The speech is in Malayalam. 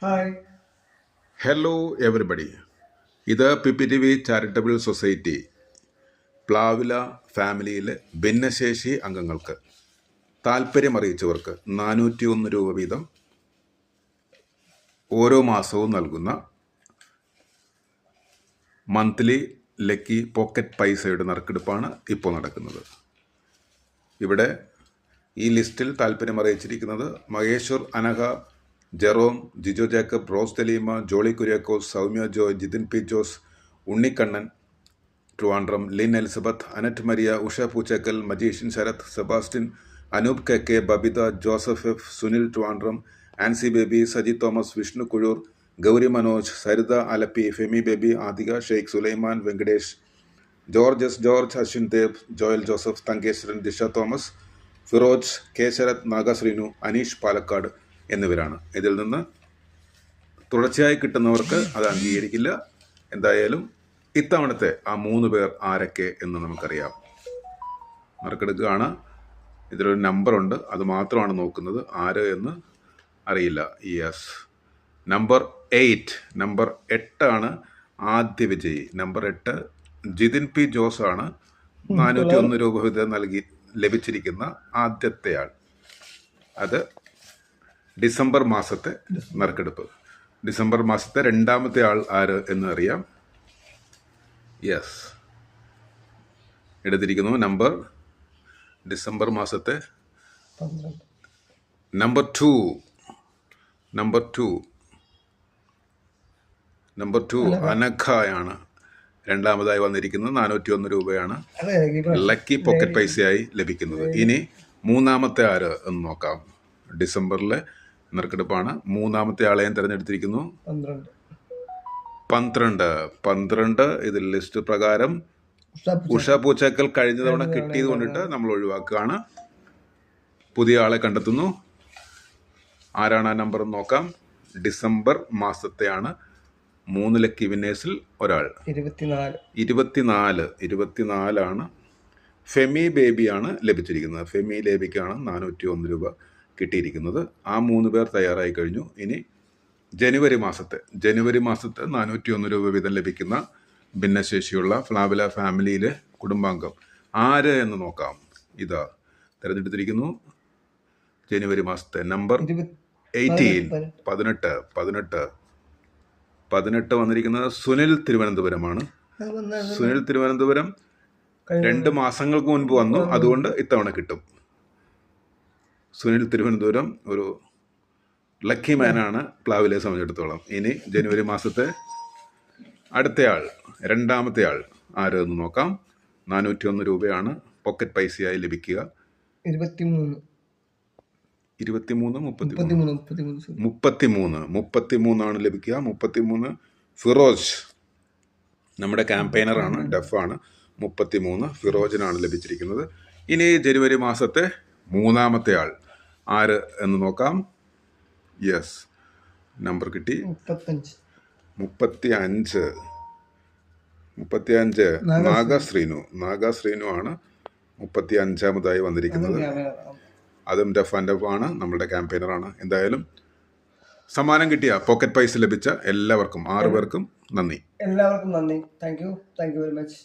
ഹായ്. Hello everybody. ഇത് PPTV ചാരിറ്റബിൾ സൊസൈറ്റി പ്ലാവില ഫാമിലിയിലെ ഭിന്നശേഷി അംഗങ്ങൾക്ക് താല്പര്യമറിയിച്ചവർക്ക് 401 രൂപ വീതം ഓരോ മാസവും നൽകുന്ന മന്ത്ലി ലക്കി പോക്കറ്റ് പൈസയുടെ നറുക്കെടുപ്പാണ് ഇപ്പോൾ നടക്കുന്നത്. ഇവിടെ ഈ ലിസ്റ്റിൽ താല്പര്യമറിയിച്ചിരിക്കുന്നത് Maheshwar, Anagha, Jerome, Jijo Jacob, Rose Theleema, Jolly Kuriakose, Soumya Joy, Jithin P Jose, Unnikannan Trivandrum, Lin Elizabeth, Annette Maria, Usha Poochakkal, magician Sarath, Sebastian, Anoop K, Babitha, Joseph F, Sunil Trivandrum, Ancy Baby, Saji Thomas, Vishnu Kuzhur, Gauri Manoj, Saritha Alleppey, Femi Baby, Aadhika, Sheikh Sulaiman, Venkatesh, George S George, Ashwin Dev, Joel Joseph, Thangeshwaran, Disha Thomas, Firoj, K Sarath, Nagasrinu, Aneesh Palakkad എന്നിവരാണ്. ഇതിൽ നിന്ന് തുടർച്ചയായി കിട്ടുന്നവർക്ക് അത് അംഗീകരിക്കില്ല. എന്തായാലും ഇത്തവണത്തെ ആ 3 പേർ ആരൊക്കെ എന്ന് നമുക്കറിയാം. നറുക്കെടുക്കുകയാണ്. ഇതിലൊരു നമ്പറുണ്ട്, അത് മാത്രമാണ് നോക്കുന്നത്, ആര് എന്ന് അറിയില്ല. യെസ്, നമ്പർ 8 ആണ് ആദ്യ വിജയി. നമ്പർ 8 ജിതിൻ പി ജോസ് ആണ്. 401 രൂപ വീതം ലഭിച്ചിരിക്കുന്ന ആദ്യത്തെ ആൾ. അത് ഡിസംബർ മാസത്തെ നറുക്കെടുപ്പ്. ഡിസംബർ മാസത്തെ രണ്ടാമത്തെ ആൾ ആര് എന്ന് അറിയാം. യെസ്, എടുത്തിരിക്കുന്നു നമ്പർ ഡിസംബർ മാസത്തെ നമ്പർ 2 അനഘയാണ് രണ്ടാമതായി വന്നിരിക്കുന്നത്. 401 രൂപയാണ് ലക്കി പോക്കറ്റ് പൈസയായി ലഭിക്കുന്നത്. ഇനി മൂന്നാമത്തെ ആര് എന്ന് നോക്കാം. ഡിസംബറിലെ നറുക്കെടുപ്പാണ്. മൂന്നാമത്തെ ആളെയും തിരഞ്ഞെടുത്തിരിക്കുന്നു. 12. ഇതിൽ ലിസ്റ്റ് പ്രകാരം ഉഷ പൂച്ചക്കൽ കഴിഞ്ഞ തവണ കിട്ടിയത് കൊണ്ടിട്ട് നമ്മൾ ഒഴിവാക്കുകയാണ്. പുതിയ ആളെ കണ്ടെത്തുന്നു. ആരാണ് ആ നമ്പർ എന്ന് നോക്കാം. ഡിസംബർ മാസത്തെയാണ് 3 ലക്കി വിന്നേഴ്സിൽ ഒരാൾ. 24 ആണ്. ഫെമി ബേബിയാണ് ലഭിച്ചിരിക്കുന്നത്. ഫെമി ബേബിക്കാണ് 401 രൂപ കിട്ടിയിരിക്കുന്നത്. ആ 3 പേർ തയ്യാറായി കഴിഞ്ഞു. ഇനി ജനുവരി മാസത്തെ 401 രൂപ വീതം ലഭിക്കുന്ന ഭിന്നശേഷിയുള്ള ഫ്ലാവില ഫാമിലിയിലെ കുടുംബാംഗം ആര് എന്ന് നോക്കാം. ഇതാ തിരഞ്ഞെടുത്തിരിക്കുന്നു. ജനുവരി മാസത്തെ നമ്പർ 18 വന്നിരിക്കുന്നത് സുനിൽ തിരുവനന്തപുരമാണ്. സുനിൽ തിരുവനന്തപുരം 2 മാസങ്ങൾക്ക് മുൻപ് വന്നു, അതുകൊണ്ട് ഇത്തവണ കിട്ടും. സുനിൽ തിരുവനന്തപുരം ഒരു ലക്കി മാനാണ് പ്ലാവിലെ സംബന്ധിച്ചിടത്തോളം. ഇനി ജനുവരി മാസത്തെ അടുത്തയാൾ, രണ്ടാമത്തെ ആൾ ആര് എന്ന് നോക്കാം. 401 രൂപയാണ് പോക്കറ്റ് പൈസയായി ലഭിക്കുക. 33 ആണ് ലഭിക്കുക. 33 ഫിറോജ്, നമ്മുടെ ക്യാമ്പയിനറാണ്, ഡെഫാണ്. 33 ഫിറോജിനാണ് ലഭിച്ചിരിക്കുന്നത്. ഇനി ജനുവരി മാസത്തെ മൂന്നാമത്തെ ആൾ ആര് എന്ന് നോക്കാം. യെസ്, നമ്പർ കിട്ടി. 35 നാഗശ്രീനു ആണ് 35-ാമതായി വന്നിരിക്കുന്നത്. അതും ഡെഫ് ആൻഡ് ഡെഫ് ആണ്, നമ്മളുടെ ക്യാമ്പയിനറാണ്. എന്തായാലും സമ്മാനം കിട്ടിയ പോക്കറ്റ് പൈസ ലഭിച്ച എല്ലാവർക്കും 6 പേർക്കും നന്ദി. എല്ലാവർക്കും നന്ദി. Thank you very much.